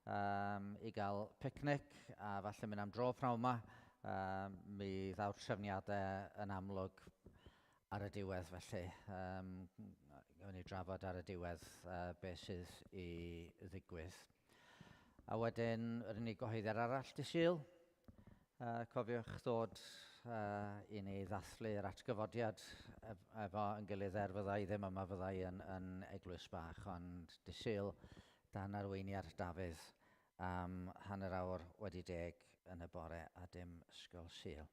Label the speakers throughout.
Speaker 1: i gael picnic a falle mynd am dro pnawn yma. Mi ddaw'r trefniadau yn amlwg ar y diwedd felly. Gawn ni drafod ar y diwedd beth sydd i ddigwydd. A wedyn, yr unig gyhoeddiad arall dy Sul. Cofiwch ddod i ni ddathlu'r atgyfodiad efo yn gilydd fydda i ddim yma, fydda i yn Eglwys Bach, ond dy Sul dan arweiniad Dafydd am hanner awr wedi 10 yn y bore a dim ysgol Sul.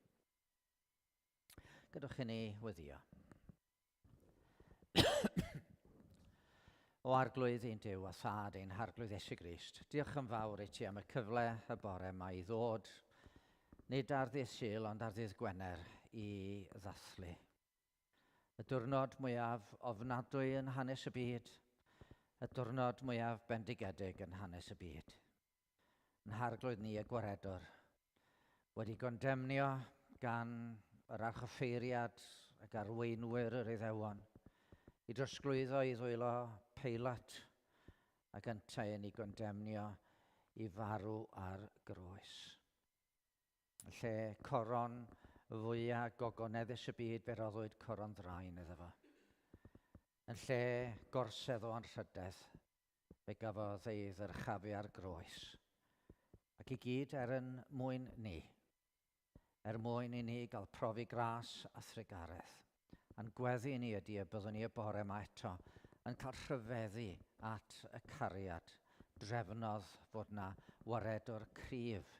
Speaker 1: Gadwch i ni weddio. O arglwydd ein Duw a thad ein harglwydd Iesu Grist, diolch yn fawr i ti am y cyfle y bore yma i ddod, nid ar ddydd Sul ond ar ddydd Gwener i ddathlu. Y diwrnod mwyaf ofnadwy yn hanes y byd, y diwrnod mwyaf bendigedig yn hanes y byd. Yn harglwydd ni y gwaredwr, wedi gondemnio gan yr archoffeiriad ac arweinwyr yr Iddewon, i drosglwyddo i ddwylo Peilat ac yntau yn ei gondemnio i farw ar groes. Yn lle coron fwyaf gogoneddus y byd fe roddwyd coron ddraen iddo fo. Yn lle gorsedd o anrhydedd fe gafodd ei ddyrchafu ar groes. Ac i gyd mwyn ni. Mwyn i ni gael profi gras a thrigaredd. A'n gweddi ni ydy y byddwn ni y bore yma eto yn cael rhyfeddu at y cariad, drefnodd fod na waredwr cryf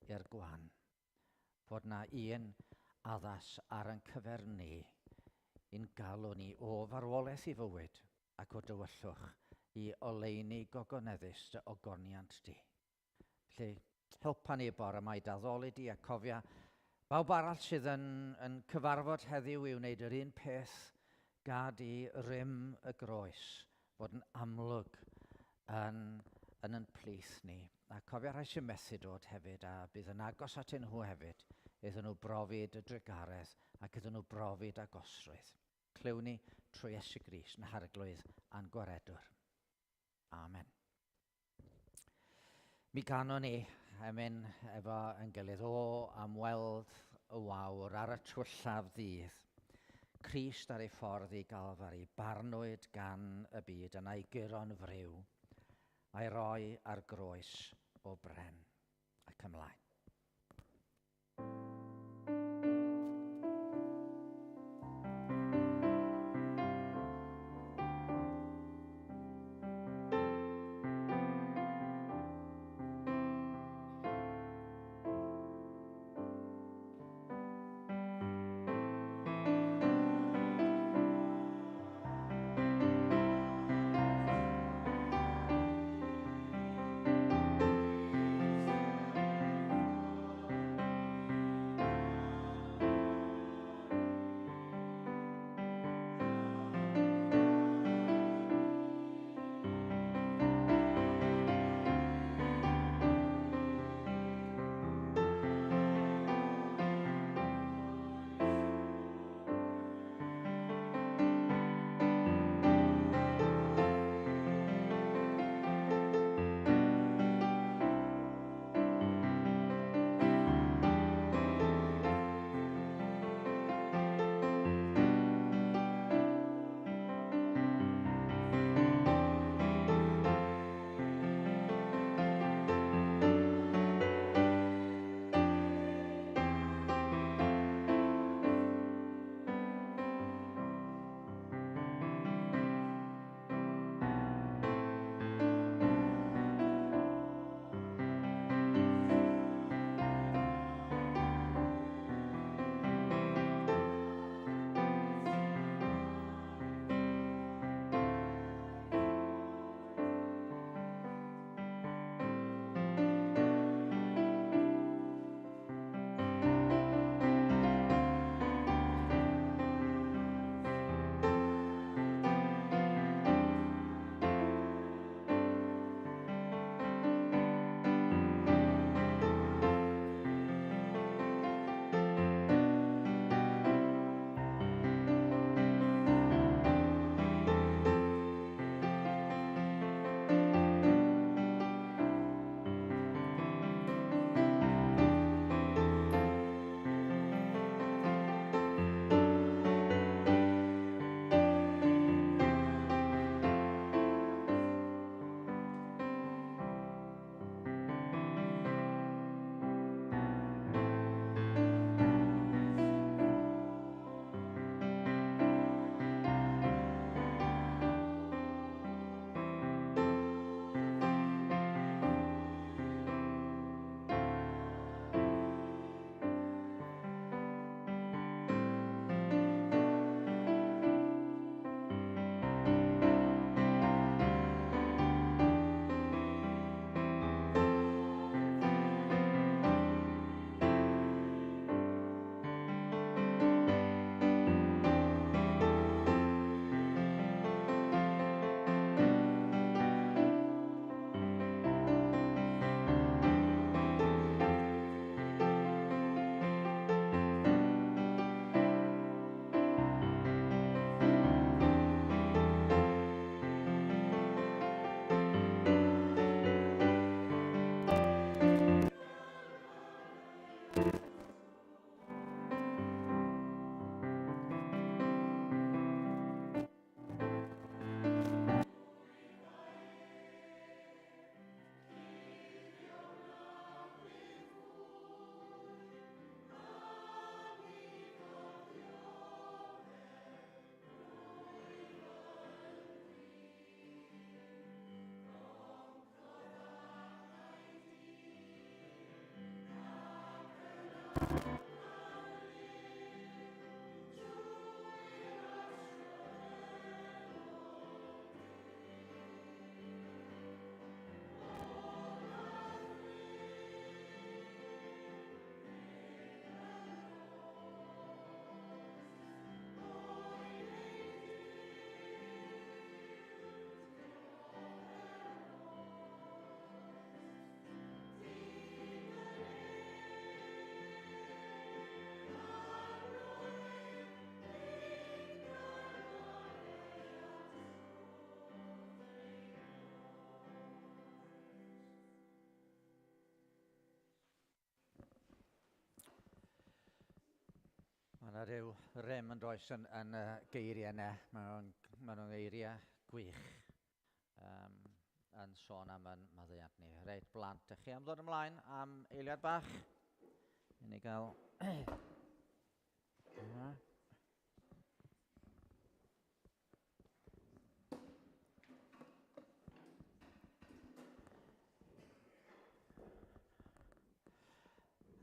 Speaker 1: i'r gwan. Fod na un addas ar yn cyfer ni, i'n galw ni o farwolaeth i fywyd ac o dywyllwch i oleuni gogoneddus dy ogoniant di. Felly, helpa ni y bore yma i daddoli di a cofia bawb arall sydd yn cyfarfod heddiw i wneud yr un peth gad i rym y groes fod yn amlwg yn plith ni. A cofia rhai sy'n methu dod hefyd a bydd yn agos atyn nhw hefyd iddyn nhw brofi dy drigaredd ac iddyn nhw brofi dy agosrwydd. Clyw ni trwy Iesu Grist yn harglwydd a'n gwaredwr. Amen. Mi ganon ni emyn efo yn gilydd am weld y wawr ar y twyllaf ddydd. Crist ar ei ffordd i Galfari, barnwyd gan y byd yn ei guron friw, a'i roi ar groes o bren ac ymlaen. 'Na ryw rym yn does yn y geiriau yna. Mae nhw'n geiriau gwych yn sôn am yn maddeuant ni. Reit, blant, ych chi am ddod ymlaen am eiliad bach? I ni gael...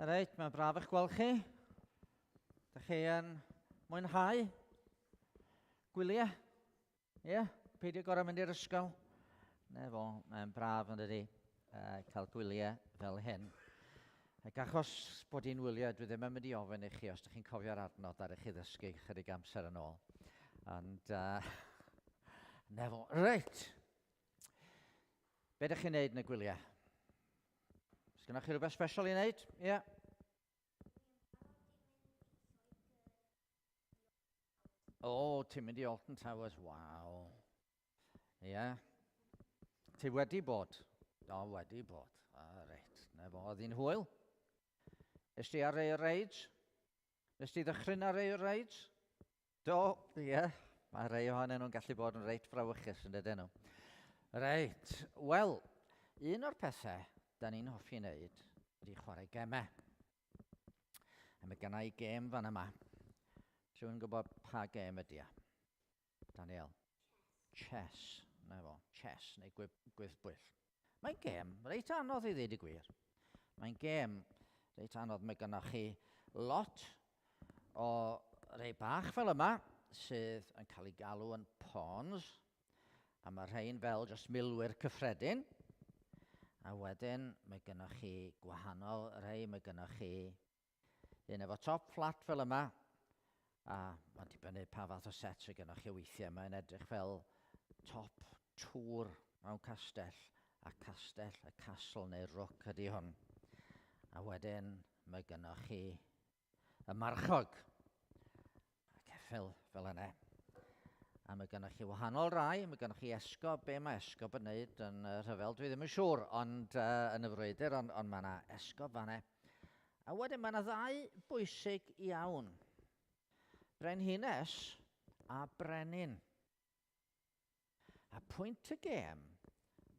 Speaker 1: Reit, mae'n braf eich gweld chi. Ydych chi yn mwynhau gwyliau? Ie? Peidio gorau mynd i'r ysgol? Ne fo, mae'n braf yn dydi cael gwyliau fel hyn. Ac achos bod hi'n wyliau, dwi ddim yn mynd i ofyn i chi os ydych chi'n cofio'r adnod ar eich i ddysgu chydig amser yn ôl. Ond, ne fo, reit. Be ydych chi'n neud yn y gwyliau? Sgynnoch chi rhywbeth special i wneud? Ie. O, ti'n mynd i Alton Towers, waw. Ie. Ti wedi bod? O, wedi bod. Reit, na fo, oedd hi'n hwyl? Ys ti ar ei reids? Ys ti ddechryn ar ei reids? Do, ie. Mae rei ohonyn nhw'n gallu bod yn reit frawychus yn dydyn nhw. Reit, wel, un o'r pethau da ni'n hoffi wneud ydy chwarae gemau. A mae gennau i gem fan yma. Rwy'n gwybod pa gem ydy e? Daniel? Chess. Na fo, chess neu gwyddbwyll. Mae'n gem reit anodd i ddweud y gwir. Mae'n gem reit anodd. Mae gennych chi lot o rei bach fel yma sydd yn cael ei galw yn pawns. A mae rhain fel jyst milwyr cyffredin. A wedyn mae gennych chi gwahanol rhai, mae gennych chi un efo top flat fel yma, a mae'n dibynnu pa fath o set sydd gennych chi weithiau. Mae'n edrych fel top tŵr mewn castell, a castell, y castle neu rwc ydy hwn. A wedyn mae gennych chi y marchog, a ceffyl fel yna. A mae gennych chi wahanol rai, mae gennych chi esgob. Be mae esgob yn wneud yn rhyfel? Dwi ddim yn siŵr, ond yn y frwydr, ond mae yna esgob fan'na. A wedyn mae yna ddau bwysig iawn. Brenhines a brenin. A pwynt y gem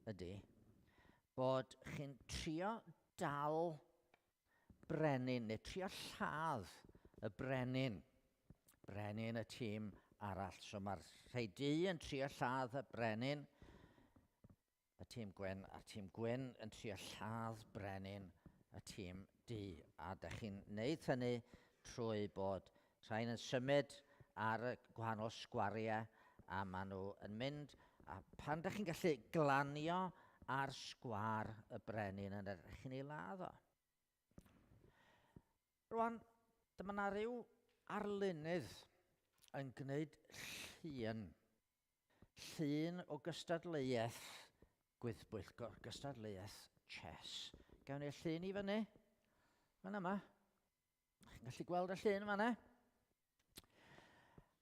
Speaker 1: ydy bod chi'n trio dal brenin, neu trio lladd y brenin. Brenin y tîm arall. So mae'r rhai du yn trio lladd y brenin, y tîm gwyn, a'r tîm gwyn yn trio lladd brenin y tîm du. A da chi'n neud hynny trwy bod rhain yn symud ar y gwahanol sgwariau, a maen nhw yn mynd, a pan da chi'n gallu glanio ar sgwar y brenin yn edrych chi'n ei ladd o. Rwan, dyma na ryw arlunydd yn gwneud llun o gystadleuaeth gwyddbwyll, gystadleuaeth chess. Gawn ni'r llun i fyny? Fan yma. Chi'n gallu gweld y llun fan'na?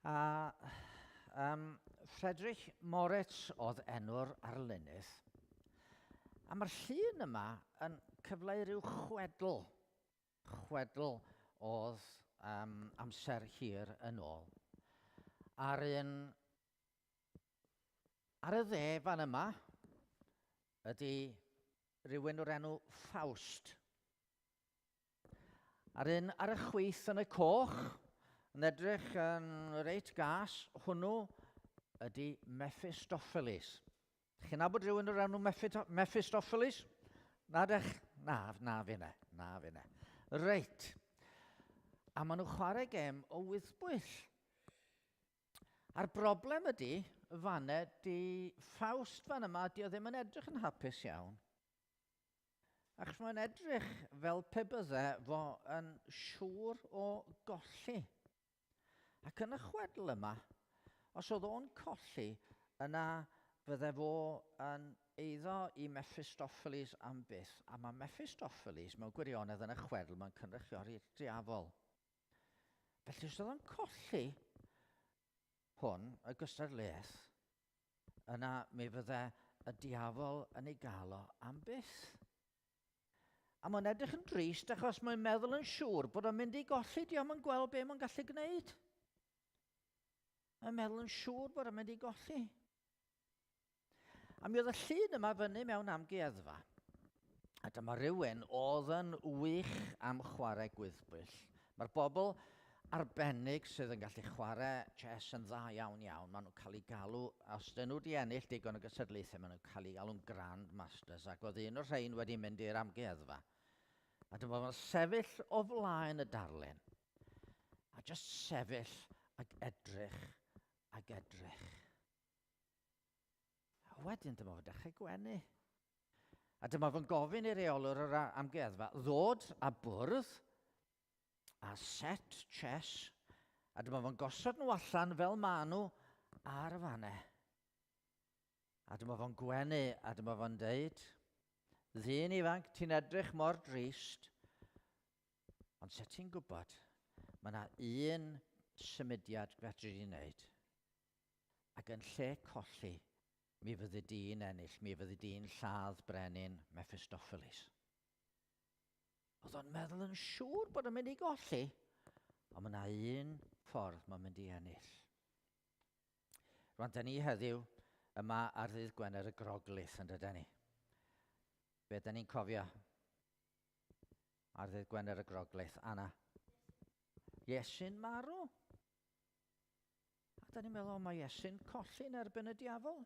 Speaker 1: A Friedrich Moritz oedd enw'r arlunydd. A mae'r llun yma yn cyfleu ryw chwedl. Chwedl oedd amser hir yn ôl. Ar y dde fan yma ydy rhywun o'r enw Faust. Ar y chwith yn y coch, yn edrych yn reit gas, hwnnw ydy Mephistopheles. Chi'n nabod rhywun o'r enw Mephistopheles? Nadych? Na finne. Reit. A maen nhw chwarae gem o wyddbwyll. A'r broblem ydy, fanne, di Faust fan yma, di o ddim yn edrych yn hapus iawn. Achos mae'n edrych fel pe bydde fo yn siŵr o golli. Ac yn y chwedl yma, os oedd o'n colli, yna fydde fo yn eiddo i Mephistopheles am byth. A mae Mephistopheles mewn gwirionedd yn y chwedl, mae'n cynrychioli'r diafol. Felly os oedd o'n colli hwn, y gystadleuaeth, yna mi fydde y diafol yn ei gael o am byth. A mae'n edrych yn drist achos mae'n meddwl yn siŵr bod o'n mynd i golli, diolch yn gweld be mae'n gallu gwneud. Mae'n meddwl yn siŵr bod o'n mynd i golli. A mi oedd y llun yma fyny mewn amgueddfa. A dyma rhywun oedd yn wych am chwarae gwyddbwyll. Mae'r bobl arbennig sydd yn gallu chwarae chess yn dda iawn. Maen nhw'n cael ei galw, os dyn nhw wedi ennill digon o gystadlaethau, maen nhw'n cael ei galw'n Grand Masters. Ac oedd un o'r rhain wedi mynd i'r amgueddfa. A dyma fo'n sefyll o flaen y darlun. A jyst sefyll ac edrych ac edrych. A wedyn dyma fo'n dechrau gwenu. A dyma fo'n gofyn i'r reolwr o'r amgueddfa ddod a bwrdd a set chess. A dyma fo'n gosod nhw allan fel maen nhw ar y fannau. A dyma fo'n gwenu a dyma fo'n deud, ddyn ifanc, ti'n edrych mor drist, ond sut ti'n gwybod, mae yna un symudiad fedri di wneud. Ac yn lle colli, mi fyddi di'n ennill, mi fyddi di'n lladd brenin Mephistopheles. Oedd o'n meddwl yn siŵr bod yn mynd i golli, ond mae yna un ffordd mae'n mynd i ennill. Rwan, da ni heddiw yma ar ddydd Gwener y Groglith yn dydyn ni. Be da ni'n cofio ar ddydd Gwener y Groglith, Anna? Iesu'n marw. A da ni'n meddwl, mae Iesu'n colli'n erbyn y diafol.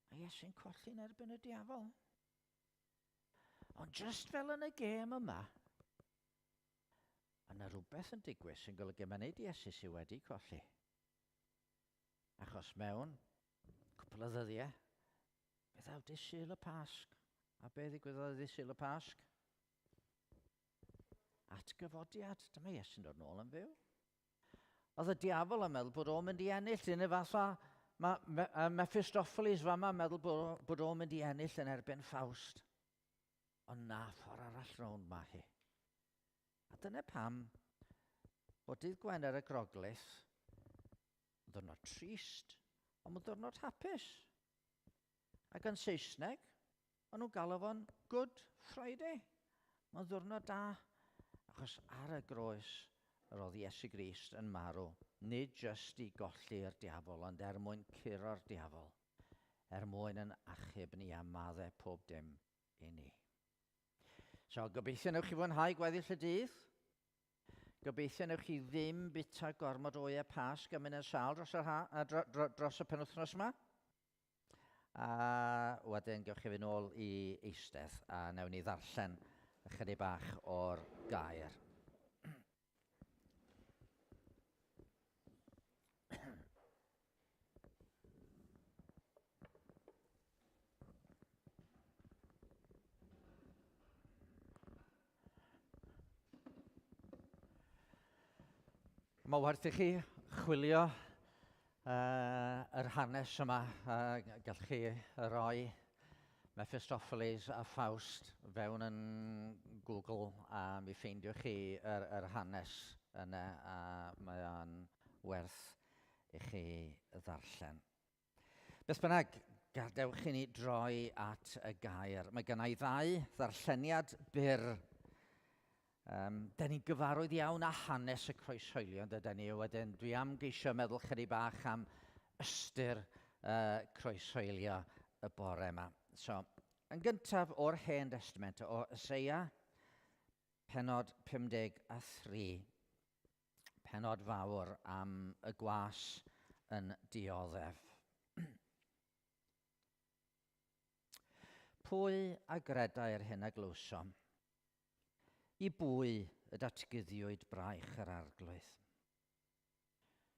Speaker 1: Mae Iesu'n colli'n erbyn y diafol. Ond just fel yn y gêm yma, yna rhywbeth yn digwydd sy'n golygu mae nid Iesu sydd wedi colli. Achos mewn cwpl o ddyddiau, beth aw dydd Sul y Pasg. A be ddigwyddodd dydd Sul y Pasg? Atgyfodiad. Dyma Iesu'n dod nôl yn fyw. Oedd y diafol yn meddwl bod o'n mynd i ennill. Yn y fatha, Mephistopheles fama meddwl bod o'n mynd i ennill yn erbyn Ffawst. Ond na, ffordd arall rownd ma hi. A dyna pam bod dydd Gwener y Groglith yn ddwrnod trist, ond yn ddwrnod hapus. Ac yn Saesneg, maen nhw'n galw fo'n Good Friday. Mae'n ddwrnod da, achos ar y groes yr oedd Iesu Grist yn marw, nid jyst i golli'r diafol, ond mwyn curo'r diafol, mwyn yn achub ni a maddau pob dim i ni. So, gobeithio newch chi fwynhau gweddill y dydd. Gobeithio newch chi ddim bita gormod o oer Pasg am mynd yn sâl dros y penwythnos yma. A wedyn gewch chi fynd nôl i eistedd a newn ni ddarllen ychydig bach o'r gair. Mae werth i chi chwilio yr hanes yma, gall chi roi Mephistopheles a Ffawst fewn yn Google a mi ffeindiwch chi yr hanes yna a mae o'n werth i chi ddarllen. Beth bynnag, gadewch i ni droi at y gair. Mae gennai ddau ddarlleniad byr. Da ni'n gyfarwydd iawn â hanes y croeshoelio, dydyn ni. Wedyn dwi am geisio meddwl chydig bach am ystyr croeshoelio y bore yma. So, yn gyntaf o'r Hen Testament, o Eseia, penod 53, penod fawr am y gwas yn dioddef. Pwy a gredai'r hyn a glwsom? I bwy y datguddiwyd braich yr arglwydd.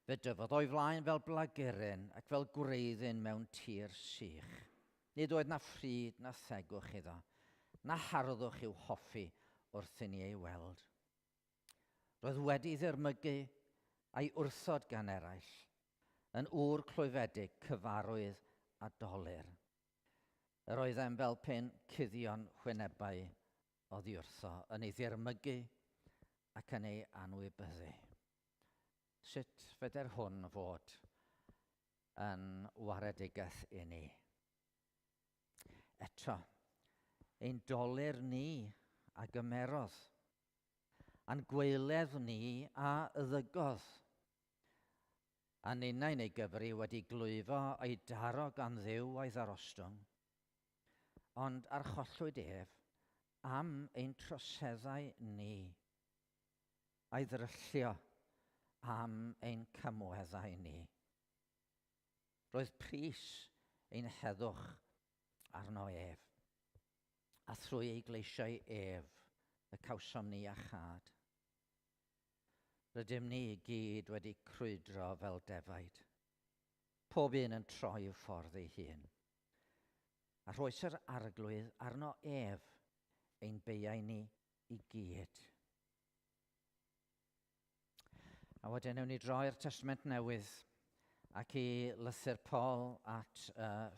Speaker 1: Fe dyfodd o'i flaen fel blagurin ac fel gwreiddyn mewn tir sych. Nid oedd na ffryd na thegwch iddo, na harddwch i'w hoffi wrth i ni ei weld. Roedd wedi ddirmygu a'i wrthod gan eraill, yn ŵr clwyfedig cyfarwydd a dolir. Yr oeddem fel pen cuddion chwynebau oddi wrtho, yn ei ddirmygu ac yn ei anwybyddu. Sut feder hwn fod yn waredigaeth i ni? Eto, ein doler ni a gymerodd, a'n gweiledd ni a yddygodd. A ninnau neu gyfri wedi glwyfo ei daro gan ddiw a'i ddarostwng, ond archollwyd ef am ein troseddau ni, a'i ddryllio am ein cymweddau ni. Roedd pris ein heddwch arno ef, a thrwy ei gleisiau ef y cawsom ni a chad. Rydym ni i gyd wedi crwydro fel defaid, pob un yn troi y ffordd ei hun. A rhoes yr arglwydd arno ef ein beiau ni i gyd. A wedyn newn ni droi'r Testament Newydd ac i lythyr Paul at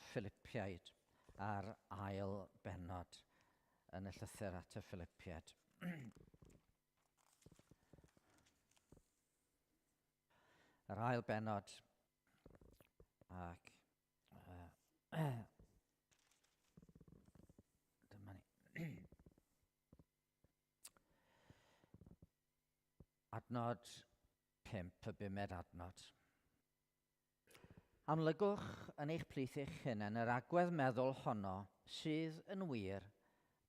Speaker 1: Philippiaid ar ail bennod yn y llythyr at y Philippiaid. Yr ail bennod ac dyma ni. Adnod 5, y 5 adnod. Amlygwch yn eich plith eich hunain yr agwedd meddwl honno sydd yn wir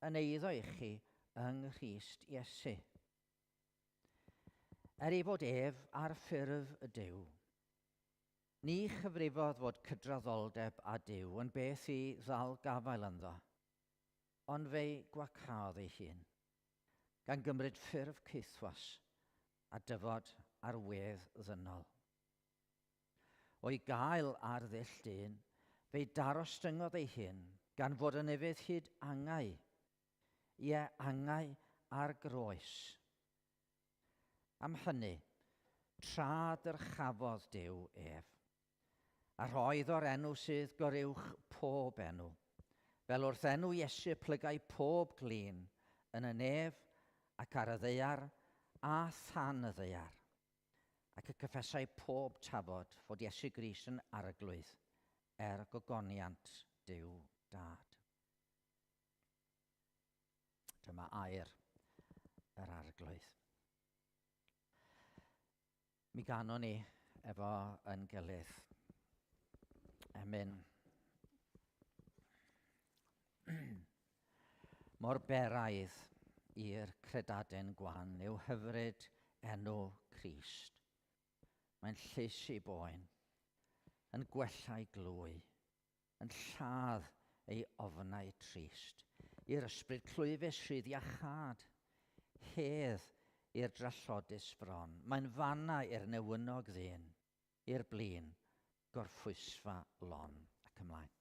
Speaker 1: yn eiddo i chi yng Nghrist Iesu. Ei bod ef ar ffurf y Duw, ni chyfrifodd fod cydraddoldeb a Duw yn beth i ddal gafael ynddo, ond fe'i gwacaodd ei hun, gan gymryd ffurf ceithwas a dyfod ar wedd ddynol. O'i gael ar ddull dyn, fe'i darostyngodd ei hun, gan fod yn efydd hyd angau, ie angau ar groes. Am hynny, tra dyrchafodd Duw ef, a rhoedd o'r enw sydd goruwch pob enw, fel wrth enw Iesu plygau pob glin yn y nef ac ar y ddaear a than y ddaear, ac y cyffesau pob tafod fod Iesu Grist yn arglwydd gogoniant Duw Dad. Dyma air yr arglwydd. Mi ganon ni efo yn gilydd. Emyn. Mor beraidd i'r credadau'n gwan yw hyfryd enw Crist. Mae'n llys i boen, yn gwellai glwy, yn lladd ei ofnau trist, i'r ysbryd clwyfus rhydd iachad, hedd i'r drallodus bron. Mae'n fanna i'r newynog ddyn, i'r blin, gorffwysfa lon. Ac ymlaen.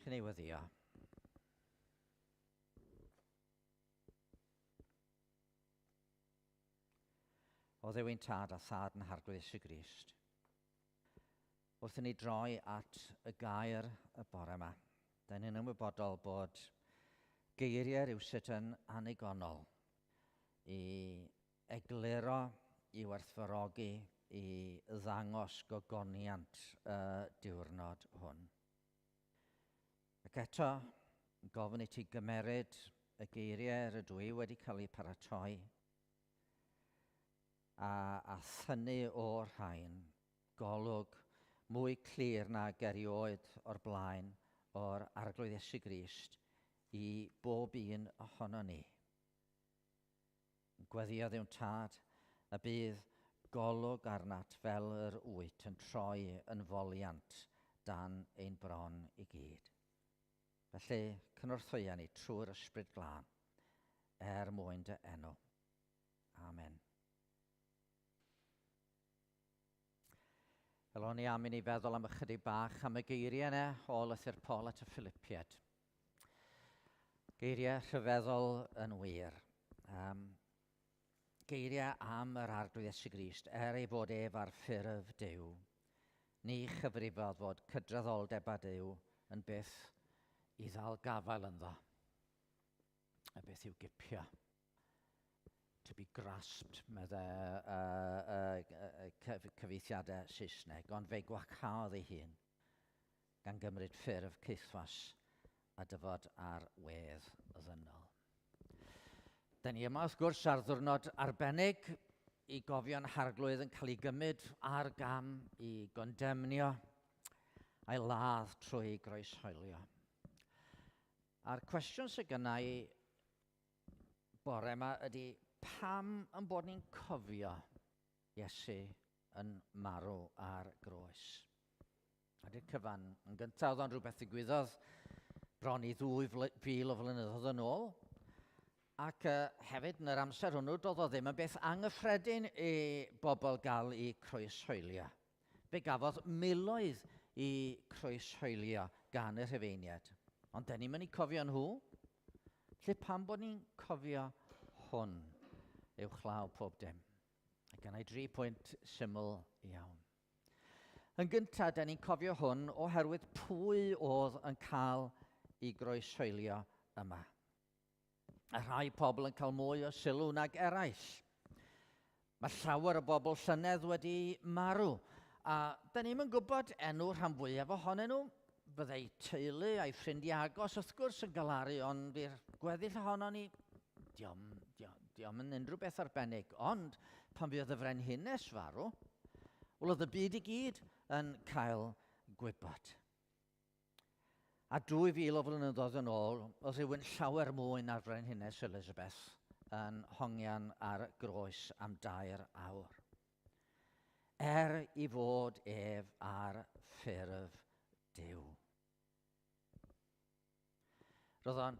Speaker 1: Ewch i ni weddio. O Dduw ein tad a thad yn harglwydd Iesu Grist. Wrth i ni droi at y gair y bore yma, da ni'n ymwybodol bod geiriau rywsut yn annigonol i egluro, i werthfawrogi, i ddangos gogoniant y diwrnod hwn. Ac eto, gofyn i ti gymeryd y geiriau rydw i wedi cael eu paratoi a thynnu o'r rhain golwg mwy clir na gerioed o'r blaen o'r arglwydd Iesu Grist i bob un ohono ni. Gweddio Dduw'n tad y bydd golwg arnat fel yr wyt yn troi yn foliant dan ein bron i gyd. Felly, cynorthwya ni trwy'r ysbryd glân mwyn dy enw. Amen. Fel o'n i am i ni feddwl am ychydig bach am y geiriau yna o lythyr Paul at y Philippiad. Geiriau rhyfeddol yn wir. Geiriau am yr arglwydd Iesu Grist, ei fod ar ffurf Duw. Ni chyfrifodd fod cydraddoldeb a Duw yn beth i ddal gafael ynddo. A beth yw gipio. To be grasped, medde cyfeithiadau Saesneg, ond fe gwachaodd ei hun gan gymryd ffurf ceithwas a dyfod ar wedd ddynol. Da ni yma wrth gwrs ar ddiwrnod arbennig i gofio'n harglwydd yn cael ei gymryd ar gam i gondemnio a'i ladd trwy groeshoelio. A'r cwestiwn sydd gynna i bore yma ydy pam yn bod ni'n cofio Iesu yn marw ar groes. Ydy'r cyfan yn gyntaf oedd o'n rhywbeth ddigwyddodd bron i 2,000 o flynyddoedd yn ôl. Ac hefyd yn yr amser hwnnw doedd o ddim yn beth anghyffredin i bobl gael eu croeshoelio. Fe gafodd miloedd i croeshoelio gan y Rhufeiniaid. Ond da ni'n mynd i cofio nhw. Lle pam bod ni'n cofio hwn uwchlaw pob dim. Ac yna i 3 pwynt syml iawn. Yn gyntaf, da ni'n cofio hwn oherwydd pwy oedd yn cael ei groeshoelio yma. A rhai pobl yn cael mwy o sylw nag eraill. Mae llawer o bobl llynedd wedi marw. A da ni'n gwybod enw rhan fwyaf ohonyn nhw. Byddai teulu a'i ffrindiau agos wrth gwrs yn galaru, ond by'r gweddill ohono ni, diom yn unrhyw beth arbennig. Ond pan fydd y frenhines farw, wel oedd y byd i gyd yn cael gwybod. A 2,000 o flynyddoedd yn ôl, oedd rhywun llawer mwy na'r frenhines Elizabeth yn hongian ar groes am 2 awr. I fod ef ar ffurf Duw. Roedd o'n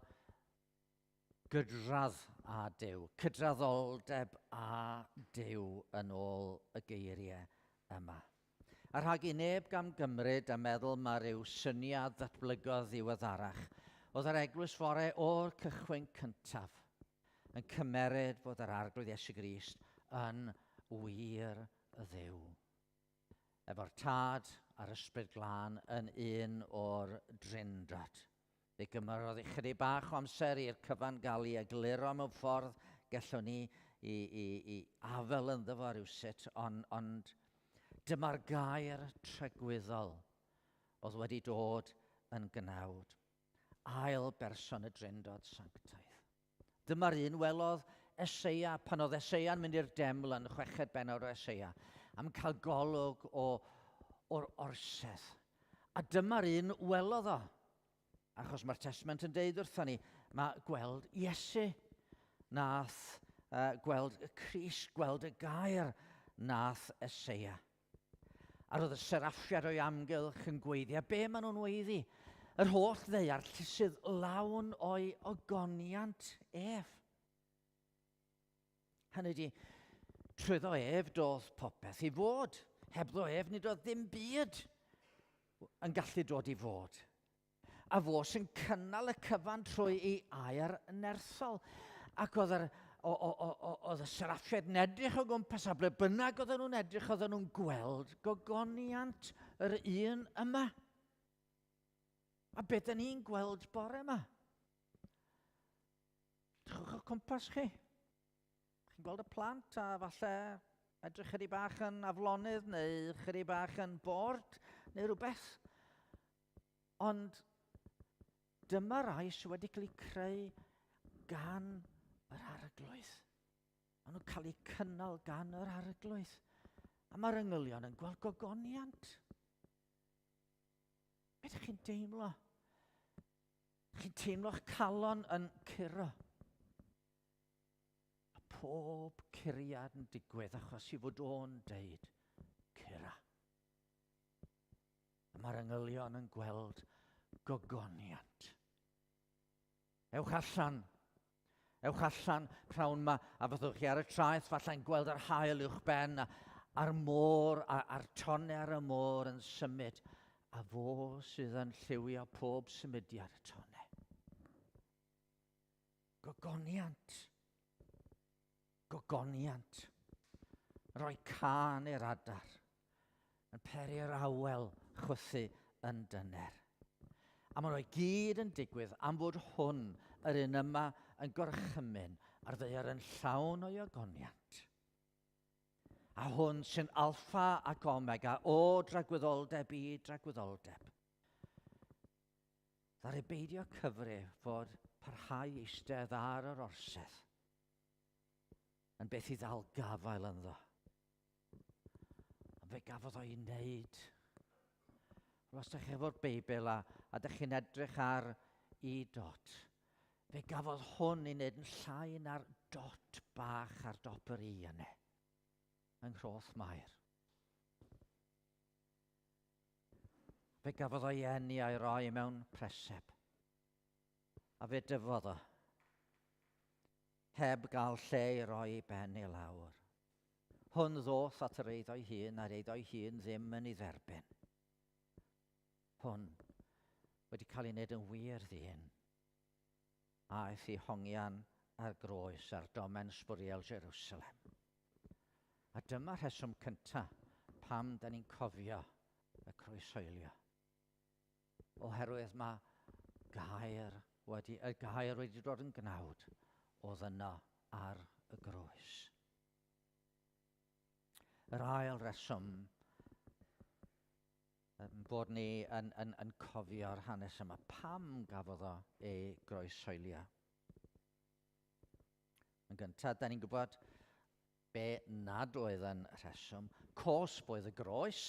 Speaker 1: gydradd a Duw, cydraddoldeb a Duw yn ôl y geiriau yma. A rhag i neb gam gymryd a meddwl mae rhyw syniad ddatblygodd ddiweddarach, oedd yr eglwys fore o'r cychwyn cyntaf yn cymeryd bod yr arglwydd Iesu Grist yn wir y Dduw. Efo'r tad a'r ysbryd glân yn un o'r drindod. Fe gymerodd i chydig bach o amser i'r cyfan gael ei egluro mewn ffordd gallwn ni i afel ynddo fo rywsut, ond dyma'r gair tregwyddol oedd wedi dod yn gnawd. Ail berson y drindod sanctaidd. Dyma'r un welodd Eseia, pan oedd Eseia'n mynd i'r deml yn 6 bennod o Eseia, am cael golwg o'r orsedd. A dyma'r un welodd o. Achos mae'r testament yn deud wrthon ni, mae gweld Iesu nath gweld y Crist, gweld y gair nath Eseia. A roedd y seraffiad o'i amgylch yn gweiddi. A be maen nhw'n weiddi? Yr holl ddeiar sydd lawn o'i ogoniant ef. Hynny ydi, trwyddo ef doedd popeth i fod. Hebddo ef nid oedd ddim byd yn gallu dod i fod. a fo sy'n cynnal y cyfan trwy ei air nersol. Ac oedd y seraffiad yn edrych o gwmpas, a ble bynnag oedden nhw'n edrych, oedden nhw'n gweld gogoniant yr un yma. A beth dyn ni'n gweld bore yma? Drwch o cwmpas chi. Chi'n gweld y plant a falle edrych chydig bach yn aflonydd neu chydig bach yn bord neu rhywbeth. Ond dyma rai sydd wedi cael eu creu gan yr arglwydd. Maen nhw'n cael eu cynnal gan yr arglwydd. A mae'r yngylion yn gweld gogoniant. Beth ydych chi'n teimlo? Chi'n teimlo'ch calon yn curo. A pob curiad yn digwydd achos i fod o'n deud cura. A mae'r yngylion yn gweld gogoniant. Ewch allan pnawn yma, a fyddwch chi ar y traeth, falle'n gweld yr haul uwch ben, a'r môr, a'r tonne ar y môr yn symud, a fo sydd yn lliwio pob symudiad y tonne. Gogoniant. Gogoniant. Rhoi can i'r adar, yn peri'r awel chwythu yn dyner. A maen nhw gyd yn digwydd am fod hwn, yr un yma, yn gorchymyn a'r ddaear yn llawn o ogoniant. A hwn sy'n alffa ac omega, o dragwyddoldeb i dragwyddoldeb. Ddaru beidio cyfri fod parhau eistedd ar yr orsedd yn beth i ddal gafael ynddo. A fe gafodd o'i wneud. Os ydych chi efo'r Beibl a ydych chi'n edrych ar i dot, fe gafodd hwn i wneud yn llai na'r dot bach ar dop yr i yna, yng Nghroth Mair. Fe gafodd o'i eni a'i roi mewn preseb, a fe dyfodd o, heb gael lle i roi i ben i lawr. Hwn ddoth at yr eiddo'i hun, a'r eiddo'i hun ddim yn ei dderbyn. Hwn wedi cael ei wneud yn wir ddyn, a aeth ei hongian ar groes ar domen sbwriel Jerusalem. A dyma rheswm cyntaf pam da ni'n cofio y croeshoelio. Oherwydd mae y gair wedi dod yn gnawd oedd yno ar y groes. Yr ail reswm bod ni yn cofio'r hanes yma. Pam gafodd o ei groeshoelio? Yn gyntaf, da ni'n gwybod be nad oedd yn rheswm. Cosb oedd y groes.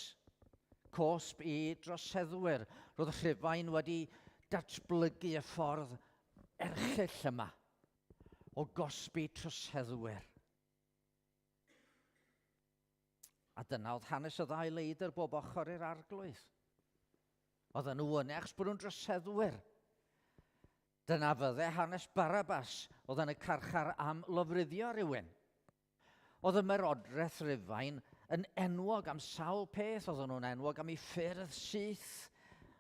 Speaker 1: Cosb i droseddwyr. Roedd y Rhufain wedi datblygu y ffordd erchyll yma o gosbi troseddwyr. A dyna oedd hanes y ddau leidr bob ochr i'r arglwydd. Oedden nhw yn achos bod nhw'n droseddwyr. Dyna fydde hanes Barabas oedd yn y carchar am lofruddio rhywun. Oedd y merodraeth Rhufain yn enwog am sawl peth. Oedden nhw'n enwog am ei ffyrdd syth,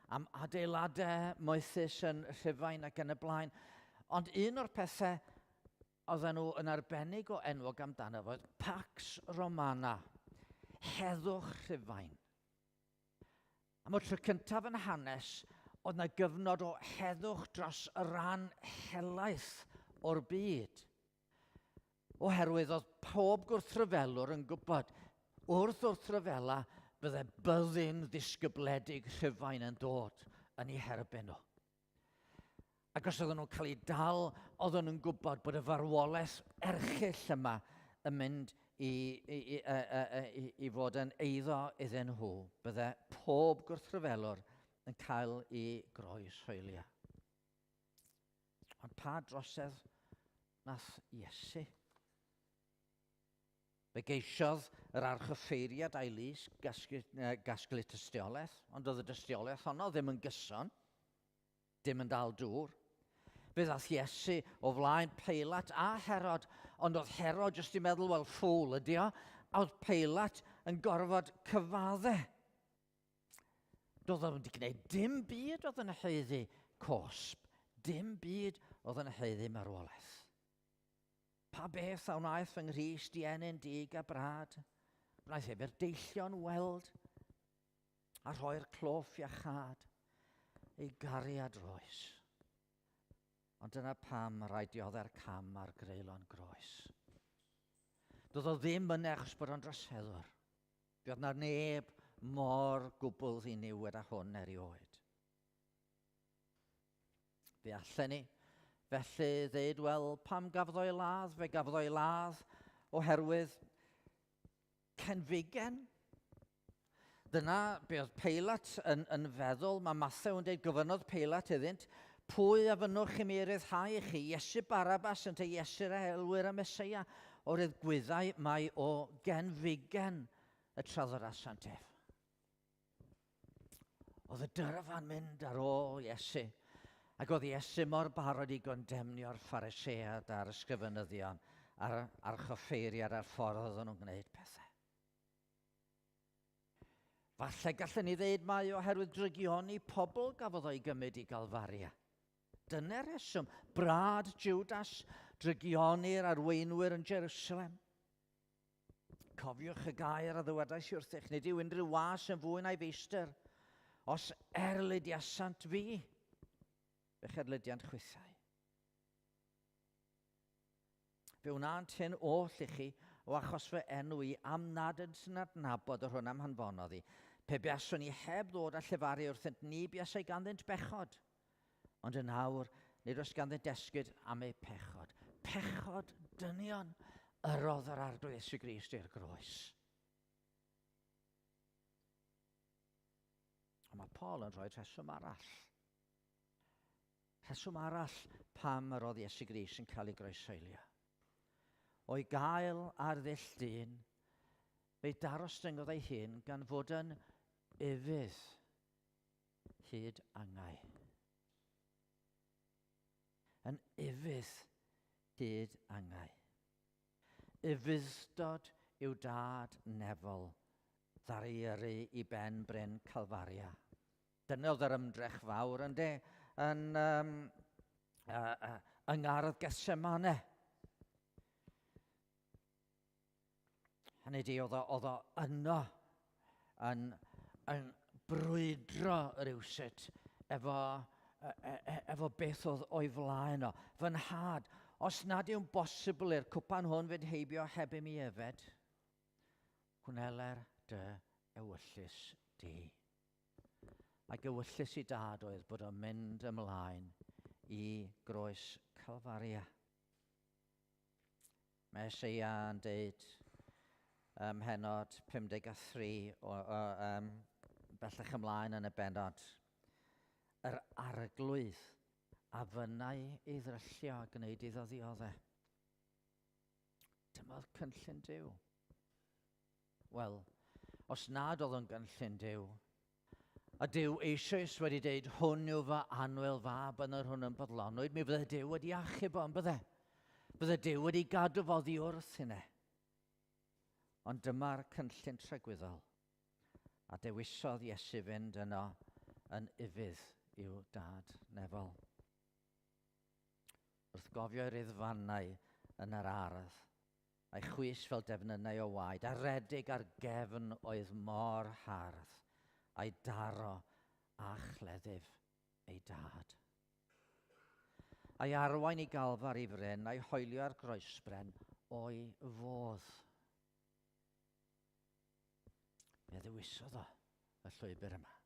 Speaker 1: am adeiladau moethus yn Rhufain ac yn y blaen. Ond un o'r pethau oedden nhw yn arbennig o enwog amdano fo oedd Pax Romana. Heddwch Rhufain. Am y tro cyntaf yn hanes, oedd yna gyfnod o heddwch dros y ran helaeth o'r byd. Oherwydd oedd pob gwrthryfelwr yn gwybod wrth wrthryfela bydde byddin ddisgybledig Rhufain yn dod yn ei herbyn nhw. Ac os oedden nhw'n cael ei dal, oedden nhw'n gwybod bod y farwolaeth erchyll yma yn mynd i fod yn eiddo iddyn nhw. Bydde pob gwrthryfelwr yn cael ei groeshoelio. Ond pa drosedd nath Iesu? Fe geisiodd yr archoffeiriad a'i lys gasglu tystiolaeth, ond oedd y dystiolaeth honno ddim yn gyson, dim yn dal dŵr. Fe ddath Iesu o flaen Peilat a Herod, ond oedd Herod jyst i meddwl, wel, ffwl ydi o, a oedd Peilat yn gorfod cyfadde. Doedd o'n wedi gwneud dim byd oedd yn haeddu cosb. Dim byd oedd yn heiddi marwolaeth. Pa beth a wnaeth fy nghrys di enyn dig a brad? Wnaeth efo'r deillio'n weld a rhoi'r cloff iachad ei gariad roes. Ond dyna pam rhaid dioddau'r cam ar greulon groes. Doedd o ddim yn achos bod o'n droseddwr. Doedd na neb mor gwbl ddiniwed â hwn erioed. Fe allan ni felly ddeud, wel, pam gafodd o'i ladd? Fe gafodd o'i ladd oherwydd cenfigen. Dyna be oedd Peilat yn feddwl. Mae Mathew yn dweud, gofynodd Peilat iddynt, pwy a fynnwch chi mi ryddhau i chi? Iesu Barabas yn te Iesu'r elwyr a Meseia. O'r gwyddau mae o genfigen y traddod asantef. Oedd y dyrfa'n mynd ar ôl Iesu. Ac oedd Iesu mor barod i gondemnio'r Pharisæad a'r ysgrifenyddion a'r choffeiriad a'r ffordd oedden nhw'n gwneud pethau. Falle gallen ni ddeud mai oherwydd drygioni pobl gafodd o'i gymryd i Galfaria. Dyna'r reswm. Brad Judas, drygioni'r arweinwyr yn Jerusalem. Cofiwch y gair a ddywedais wrthych, nid yw unrhyw was yn fwy na'i feistr, os erlydiasant fi. Eich erlydiant chwythau. Fe wna'n hyn oll i chi o achos fy enw i am nad yn adnabod yr hwn am hanfonodd i. Pe buaswn i heb ddod a llefaru wrthynt ni buasai ganddynt bechod. Ond yn awr, nid oes ganddynt esgyd am ei pechod. Pechod dynion yrodd yr arglwydd Iesu Grist i'r groes. Ond mae Paul yn rhoi rheswm arall. Rheswm arall pam yr oedd Iesu Grist yn cael ei groesoelio. O'i gael ar ddull dyn, fe'i darostyngodd ei hun gan fod yn ifydd hyd angau. Yn ifydd hyd angau. Ifyddod yw dad nefol ddariaru i ben bryn Calfaria. Dyna oedd yr ymdrech fawr yn de, yn ngardd Gethsemane. Hynny di, oedd o yno yn brwydro rywsut efo beth oedd o'i flaen o. Fy nhad, os nad yw'n bosibl i'r cwpan hwn fynd heibio heb i mi yfed, hwneler dy ewyllus di. Ac ewyllus i dad oedd bod o'n mynd ymlaen i groes Calfaria. Mae Eseia yn deud henod 53 bellach ymlaen yn y benod. Yr arglwydd a fynnau ei ddryllio a gwneud iddo ddioddau. Dyma oedd cynllun Duw. Wel, os nad oedd o'n cynllun Duw, a Duw eisoes wedi deud hwn yw fy annwyl fab yn yr hwn yn bodlonwyd, mi fydde Duw wedi achub o'n bydde. Bydde Duw wedi gadw foddi wrth hynny. Ond dyma'r cynllun tregwyddol. A dewisodd Iesu fynd yno yn ifydd i'w dad nefol. Wrth gofio'r iddfannau yn yr ardd, a'i chwys fel defnynnau o waed, a redig ar gefn oedd mor hardd, a'i daro a chleddyf ei dad. A'i arwain i galfar i fryn, a'i hoelio ar groesbren o'i fodd. Fe ddewisodd o y llwybr yma.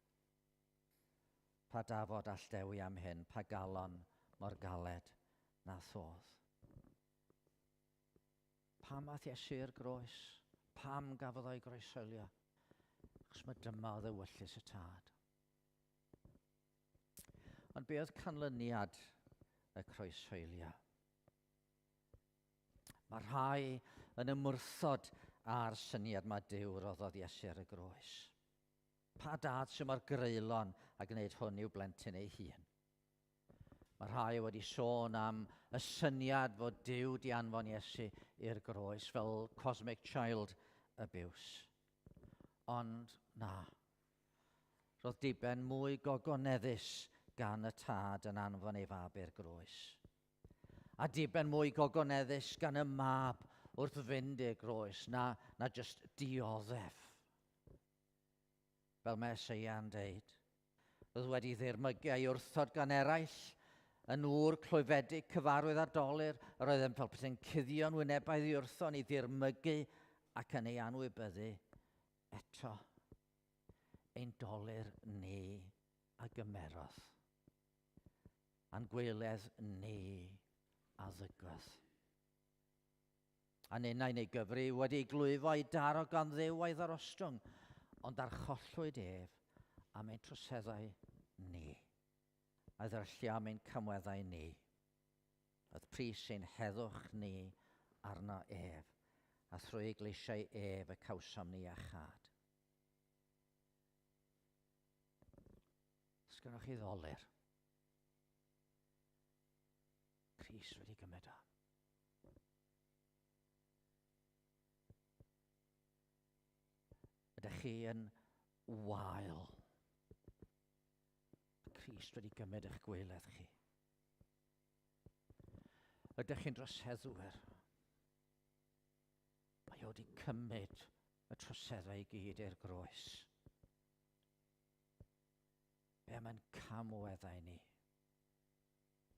Speaker 1: Pa dafod all dewi am hyn, pa galon mor galed na thodd. Pam ath Iesu i'r groes? Pam gafodd o'i groesolio? Achos mae dyma oedd ewyllus y tad. Ond be oedd canlyniad y croeshoelio? Mae rhai yn ymwrthod a'r syniad mae Duw roddodd Iesu ar y groes. Pa dad sy'n mor greulon a gwneud hwn i'w blentyn ei hun? Mae rhai wedi sôn am y syniad fod Duw di anfon Iesu i'r groes fel cosmic child abuse. Ond na. Roedd diben mwy gogoneddus gan y tad yn anfon ei fab i'r groes. A diben mwy gogoneddus gan y mab wrth fynd i'r groes na just dioddef. Fel mae Eseia'n deud, roedd wedi ddirmygu ei wrthod gan eraill, yn ŵr clwyfedig cyfarwydd a dolir, yr oedd yn fel pethau'n cuddio'n wynebau ddiwrthon i ddirmygu ac yn ei anwybyddu eto. Ein dolir ni a gymerodd, a'n gweledd ni a ddygodd. A neu neu gyfri wedi glwyfo i daro gan ddew a'i ddarostwng, ond archollwyd ef am ein troseddau ni, a ddyrllio am ein cymweddau ni. Oedd pris ein heddwch ni arno ef, a thrwy gleisiau ef y cawsom ni a chad. Sgynnoch chi ddolir? Cris wedi gymryd o. Ydych chi yn wael? Cris wedi gymryd eich gweledd chi. Ydych chi'n droseddwyr? Mae o wedi cymryd y troseddau i gyd i'r groes. Be mae'n camweddau ni?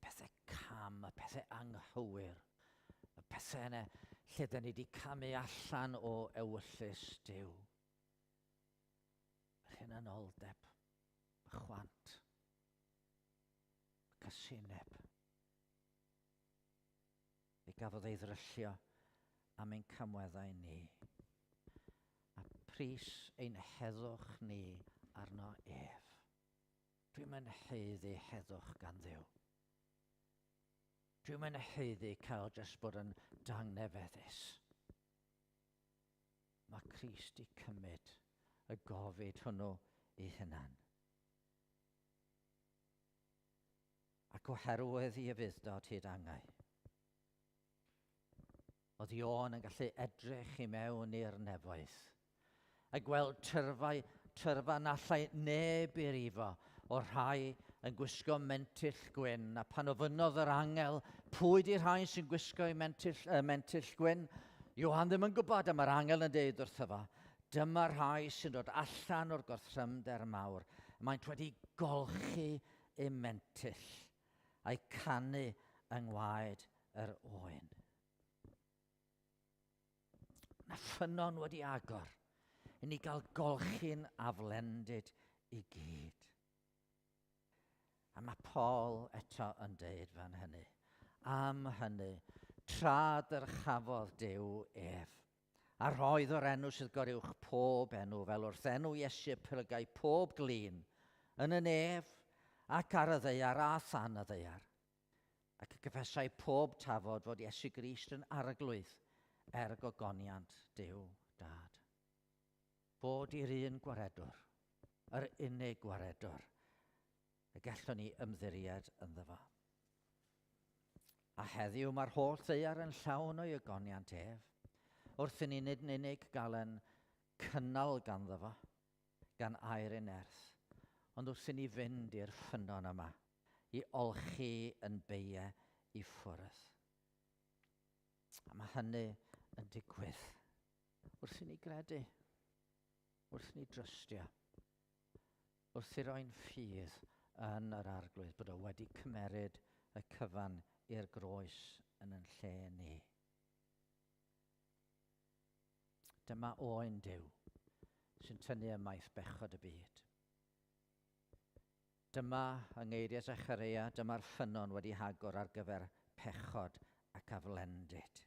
Speaker 1: Pethau cam, y pethau anghywir, y pethau yna lle dyn ni wedi camu allan o ewyllus Duw. Yr hunanoldeb, y chwant, y casineb. Fe gafodd ei ddryllio am ein camweddau ni, a pris ein heddwch ni arno ef. Dwi'n mynd heiddi heddwch gan Dduw. Dwi'n mynd heiddi cael jyst bod yn dangnefeddus. Mae Cris di cymryd y gofid hwnnw ei hunan. Ac oherwydd i yfuddod hyd angau. Oedd Ion yn gallu edrych i mewn i'r nefoedd, a gweld tyrfa na llai neb i'r ifo, o rhai yn gwisgo mentyll gwyn, a pan ofynodd yr angel, pwy di'r rhai sy'n gwisgo mentyll gwyn? Ioan ddim yn gwybod, am yr angel yn deud wrtho fo, dyma'r rhai sy'n dod allan o'r gorthrymder mawr. Maent wedi golchi eu mentyll a'i canu yng ngwaed yr oen. Na ffynon wedi agor i ni gael golchi'n aflendid i gyd. A mae Paul eto yn deud fan hynny. Am hynny, tra dyrchafodd Duw ef, a roedd o'r enw sydd goruwch pob enw, fel wrth enw Iesu pyrgau pob glin, yn y nef ac ar y ddeiar a than y ddeiar, ac y gyffesau pob tafod fod Iesu Grist yn arglwydd gogoniant Duw Dad. Bod i'r un gwaredwr, yr unig gwaredwr, y gallwn ni ymddiried ynddo fo. A heddiw mae'r holl ddeiar yn llawn o'i ogoniant ef, wrth i ni nid yn unig gael yn cynnal ganddo fo, gan air yn erth, ond wrth i ni fynd i'r ffynon yma, i olchi yn beiau i ffwrdd. A mae hynny yn digwydd wrth i ni gredu, wrth i ni drystio, wrth i roi'n ffydd yn yr arglwydd bod o wedi cymeryd y cyfan i'r groes yn ein lle ni. Dyma oen Duw sy'n tynnu ymaith bechod y byd. Dyma yng ngeiriau Secharia, dyma'r ffynon wedi hagor ar gyfer pechod ac aflendid.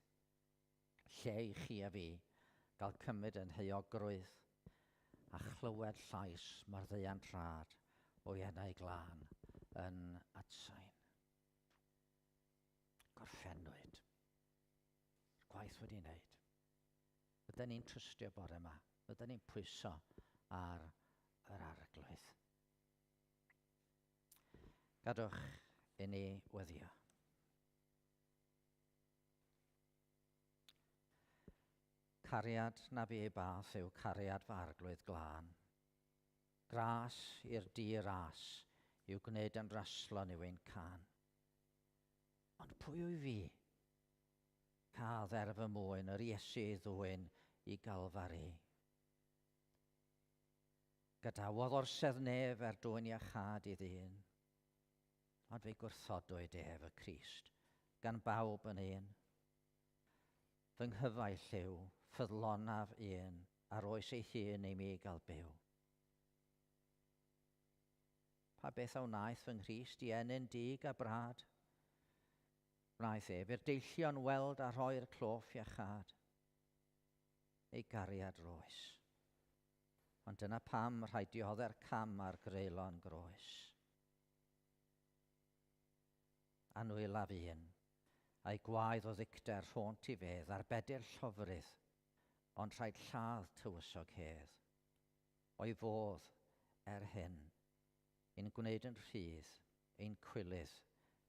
Speaker 1: Lle i chi a fi gael cymryd yn heuogrwydd a chlywed llais mae'r ddeian trad o iennau glân yn atsain. Gorffennwyd. Gwaith wedi wneud. Byddwn ni'n trystio bore yma. Byddwn ni'n pwyso ar yr arglwydd. Gadwch i ni weddio. Cariad na fi ei bath yw cariad fy arglwydd glân. Gras i'r di ras i'w gwneud yn raslo neu ein can. Ond pwy yw fi? Cael er fy mwyn yr Iesu ddwyn i galfari. Gadawodd o'r seddnef dwyn i achad i ddyn, ond fe gwrthodwyd ef y Crist, gan bawb yn un. Fy nghyfaill yw ffyddlonaf un, ar oes ei hun i mi gael byw. Pa beth a wnaeth fy Nghrist i enyn dig a brad? Wnaeth ef i'r deillion weld a rhoi'r cloff iachad. Ei gariad roes. Ond dyna pam rhaid diodde'r cam ar greulon groes. Anwylaf un, a'i gwaedd o ddicter rhont i fedd ar bedyr llofrydd, ond rhaid lladd tywysog hedd. O'i fodd, hyn, ein gwneud yn rhydd, ein cwylydd,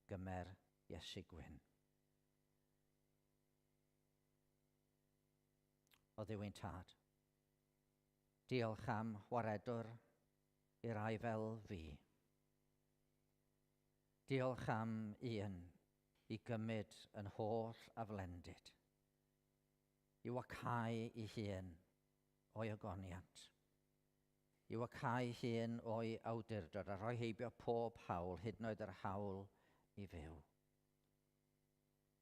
Speaker 1: gymer Iesu Gwyn. O Dduw ein Tad, diolch am waredwr i'r rai fel fi. Diolch am un i gymryd yn holl a flendid, i wacau ei hun o'i agoniant, i wacau ei hun o'i awdurdod a rhoi heibio pob hawl, hyd yn oed yr hawl i fyw.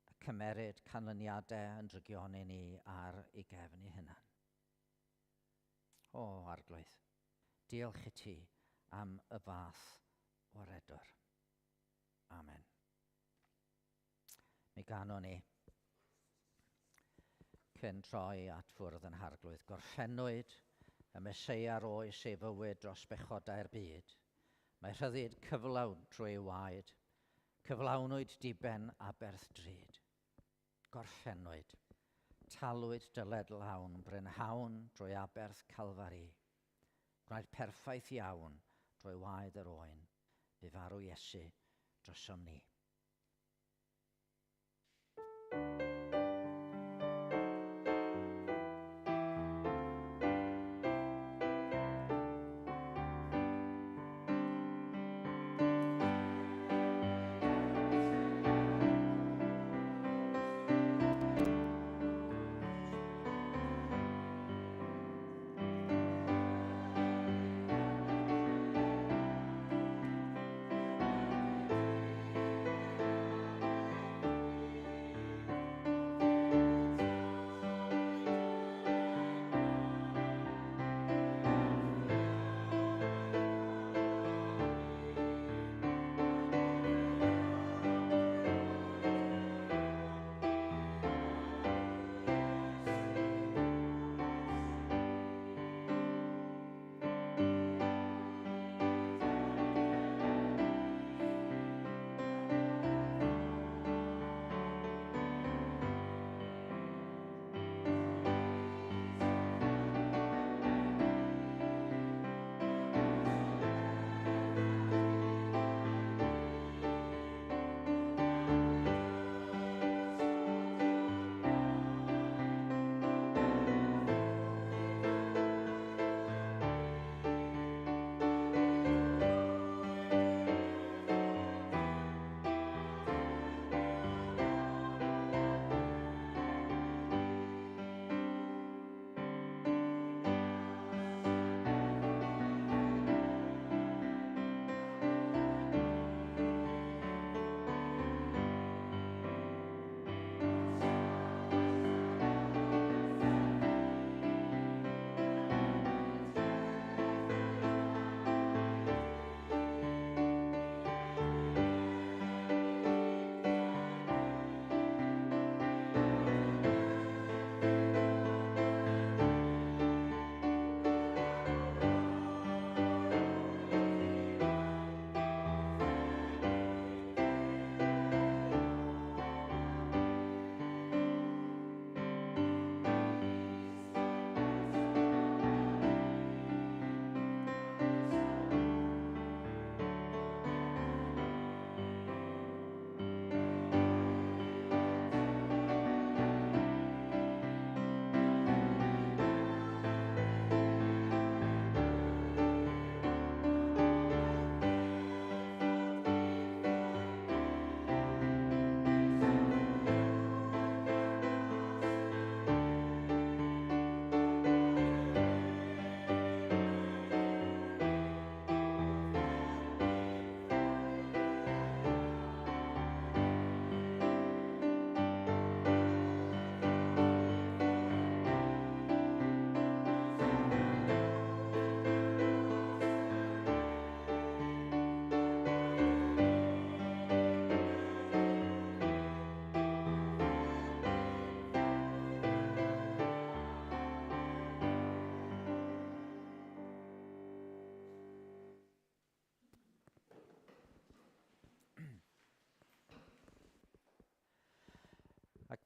Speaker 1: A cymeryd canlyniadau yn drygion i ni ar ei gefn ei hunan. O, Arglwydd, diolch i ti am y fath waredwr. Amen. Mi ganon ni, cyn troi at fwrdd yn Harglwydd, gorffennwyd y Meseia oes ei fywyd dros bechodau'r byd. Mae rhyddid cyflawn trwy ei waed, cyflawnwyd diben Aberth Drud. Gorffennwyd, talwyd dyled lawn, brynhawn drwy Aberth Calfari. Gwnaed perffaith iawn drwy waed yr oen, bu farw Iesu drosom ni.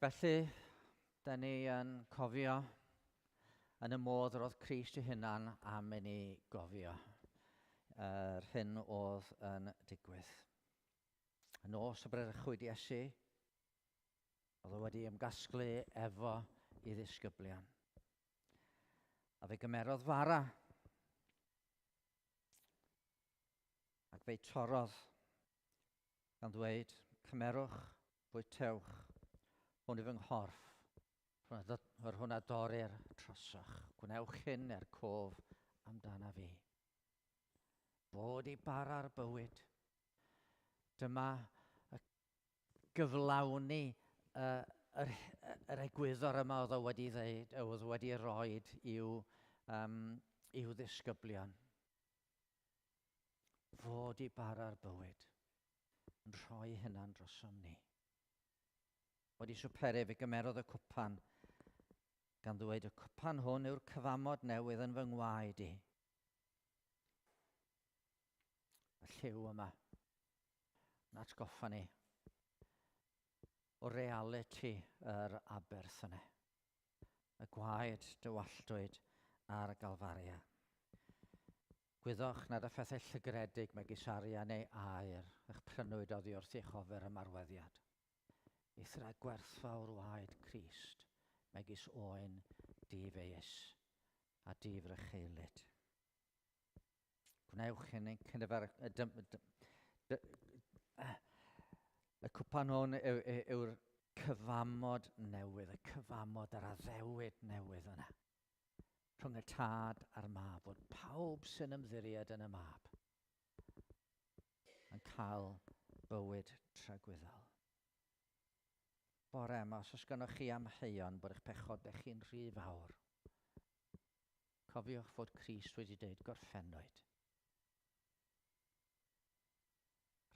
Speaker 1: Felly, da ni yn cofio yn y modd roedd Crist ei hunan am i ni gofio yr hyn oedd yn digwydd. Yn nos y bradychwyd Iesu, oedd o wedi ymgasglu efo ei ddisgyblion. A fe gymerodd fara ac fe torodd gan ddweud, cymerwch, bwytewch, hwn i fy nghorff, yr hwnna dorir trosach. Gwnewch hyn cof amdana fi. Bod i bara'r bywyd. Dyma y gyflawni yr egwyddor yma oedd o wedi ddeud, oedd wedi rhoi i'w ddisgyblion. Fod i bara'r bywyd yn rhoi hynna'n drosom ni. Wedi swperu fe gymerodd y cwpan gan ddweud y cwpan hwn yw'r cyfamod newydd yn fy ngwaed i. Y lliw yma yn atgoffa ni o reality yr aberth yna. Y gwaed dywalltwyd ar y galfaria. Gwyddwch nad y phethau llygredig megis arian neu aur eich prynwyd oddi wrth eich ofer y marweddiad. Eithra gwerthfawr waed Crist megis oen difeus a difrycheilid. Gwnewch hyn yn cyfer... Y cwpan hwn yw'r cyfamod newydd, y cyfamod yr addewid newydd yna. Rhwng y tad a'r mab, bod pawb sy'n ymddiried yn y mab yn cael bywyd tragwyddol. Bore yma, os oes gennych chi amheuon bod eich pechodau chi'n rhy fawr, cofiwch fod Crist wedi deud gorffennwyd.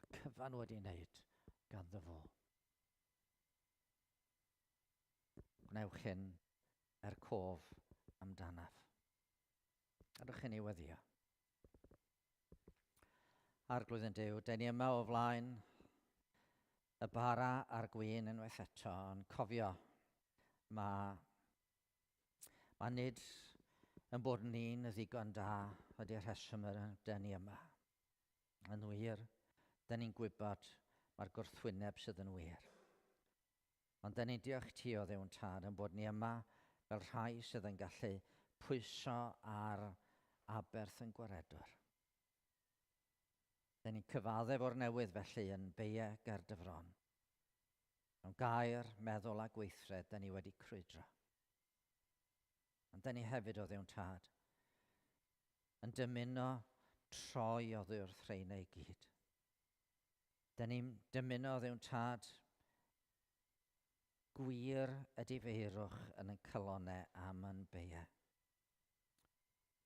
Speaker 1: Yr cyfan wedi wneud ganddo fo. Gwnewch hyn cof amdanaf. Gadwch hyn i weddio. Arglwydd yn Duw, da ni yma o flaen y bara a'r gwyn unwaith eto, yn cofio mae nid yn bod ni'n y ddigon da ydy'r rheswm da ni yma. Yn wir, da ni'n gwybod mae'r gwrthwyneb sydd yn wir. Ond da ni'n diolch ti o Dduw'n Tad yn bod ni yma fel rhai sydd yn gallu pwyso ar aberth yn gwaredwr. Da ni'n cyfaddef o'r newydd felly yn beie ger dyfron. Mewn gair, meddwl a gweithred, da ni wedi crwydro. Ond da ni hefyd o Dduw'n Tad yn dymuno troi oddi wrth rheina i gyd. Da ni'n dymuno o Dduw'n Tad gwir ydi feirwch yn y cylonau am yn beie.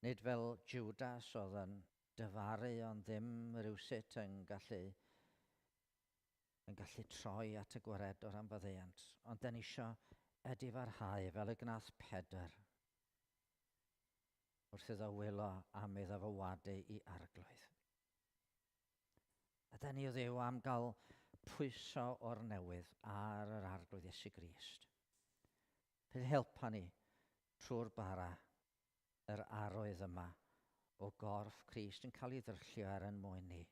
Speaker 1: Nid fel Judas oedd yn dyfaru ond ddim rywsut yn gallu troi at y gwaredwr am faddeuant. Ond da ni isio ydi farhau fel y gnath Pedr wrth iddo wylo am iddo fo wadu i arglwydd. A da ni o Dduw am gael pwyso o'r newydd ar yr arglwydd Iesu Grist. Fydd helpa ni trwy'r bara yr arwydd yma o gorff Crist yn cael ei ddyrllio ar yn mwyn ni.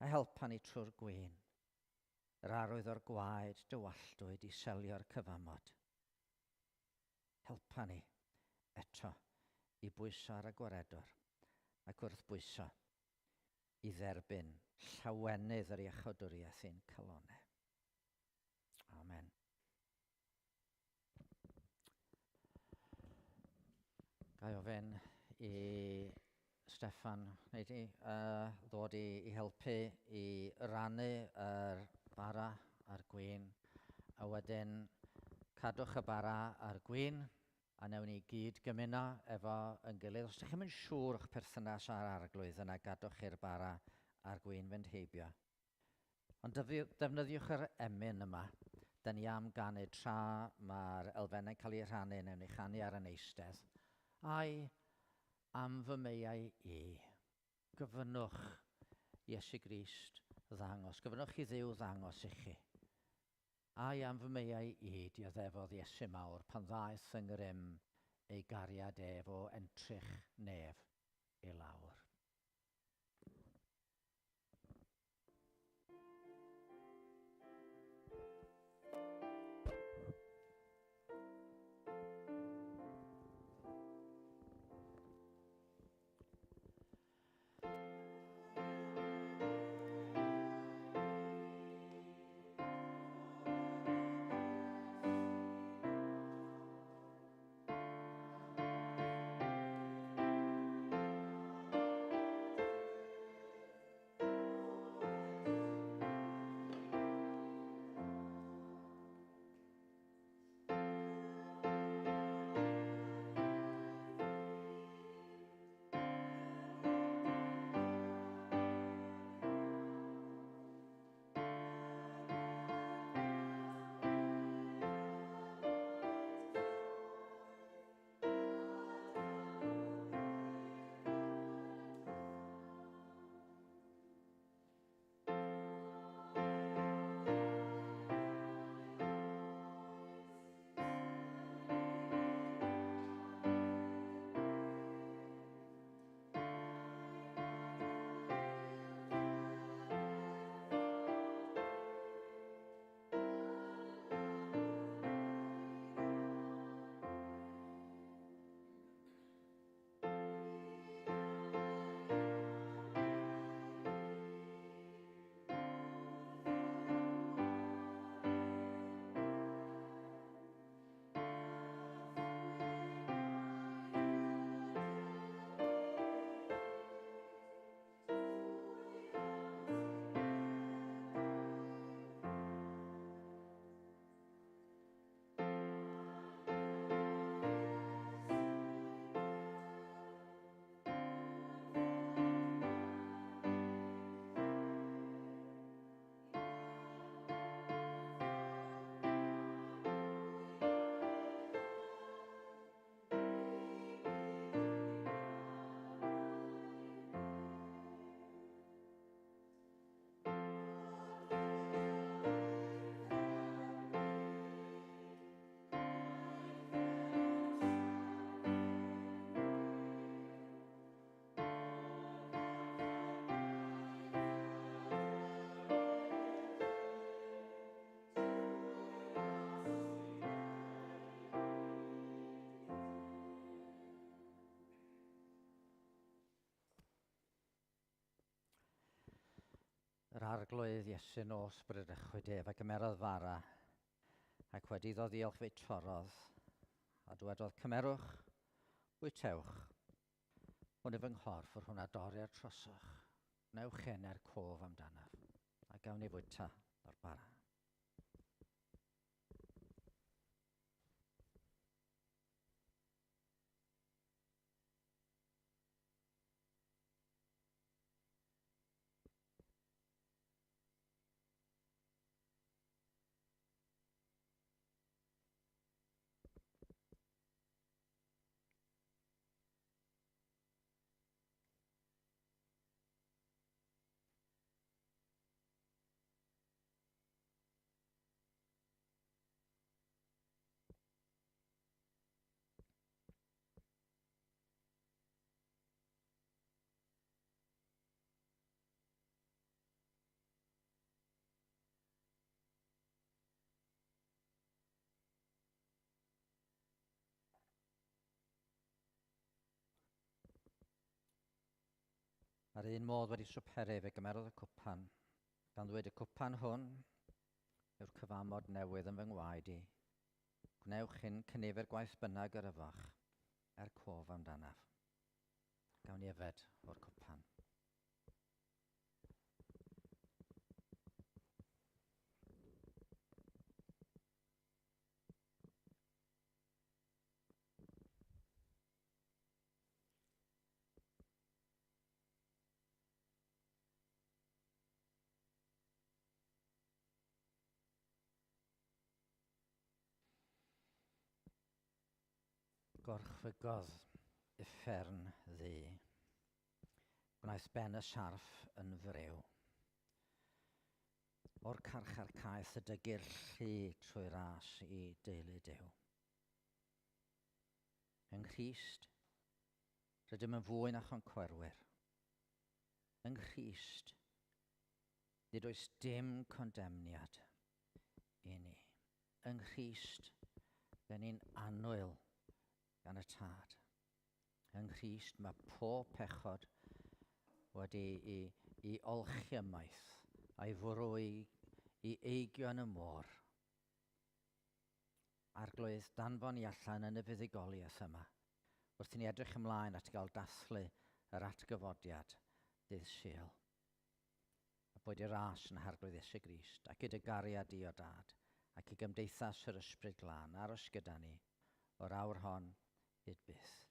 Speaker 1: A helpa ni trwy'r gwyn, yr arwydd o'r gwaed dywalltwyd i selio'r cyfamod. Helpa ni eto i bwyso ar y gwaredwr ac wrth bwyso i dderbyn llawenydd yr iachawdwriaeth i'n cylonau. Amen. Gai ofyn i Steffan ddod i helpu i rannu yr bara a'r gwyn, a wedyn cadwch y bara a'r gwyn, a newn ni gyd gymuno efo yn gilydd. Os ydych chi'n siŵr o'ch perthynas a'r arglwydd yna, gadwch i'r bara a'r gwyn fynd heibio. Ond defnyddiwch yr emyn yma. Da ni am ganu tra mae'r elfennau'n cael ei rhannu, newn ni chanu ar yn eistedd. Ai am fy meiau i, gyfynnwch Iesu Grist ddangos. Gyfynnwch i Dduw ddangos i chi. Ai am fy meiau I, dioddefodd Iesu mawr, pan ddaeth yng ngrym ei gariad efo entrych nef I lawr. Yr arglwydd Iesu nos Brydrychwyd ef a gymerodd fara ac wedi iddo ddiolch fe torodd a dwedodd cymerwch, bwytewch. Hwn yw fy nghorff yr hwnna dori'r troswch. Wnewch hyn cof amdanaf a gawn ni fwyta o'r bara. Ar un modd wedi swperu fe gymerodd y cwpan, gan ddweud y cwpan hwn yw'r cyfamod newydd yn fy ngwaed I. Gwnewch hyn cynifer gwaith bynnag yr yfach, cof amdanaf. Gawn ni yfed o'r cwpan. Gorchfygodd uffern ddu. Gwnaeth ben y siarff yn fryw. o'r carchar caeth y dygyrchu trwy ras i deulu Duw. Yng Nghrist, rydym yn fwy na choncwerwyr. Yng Nghrist, nid oes dim condemniad i ni. Yng Nghrist, dyn ni'n annwyl gan y tad. Yng Nghrist mae pob pechod wedi i olchiamaeth a'i fwrw i eigion y môr. Arglwydd danfon i allan yn y fuddugoliaeth yma, wrth i ni edrych ymlaen at gael dathlu yr atgyfodiad ddydd Sul. A bod i'r ras yn harglwydd Iesu Grist, ac i dy gariad di o dad, ac i gymdeithas yr ysbryd glân aros gyda ni o'r awr hon hyd byth.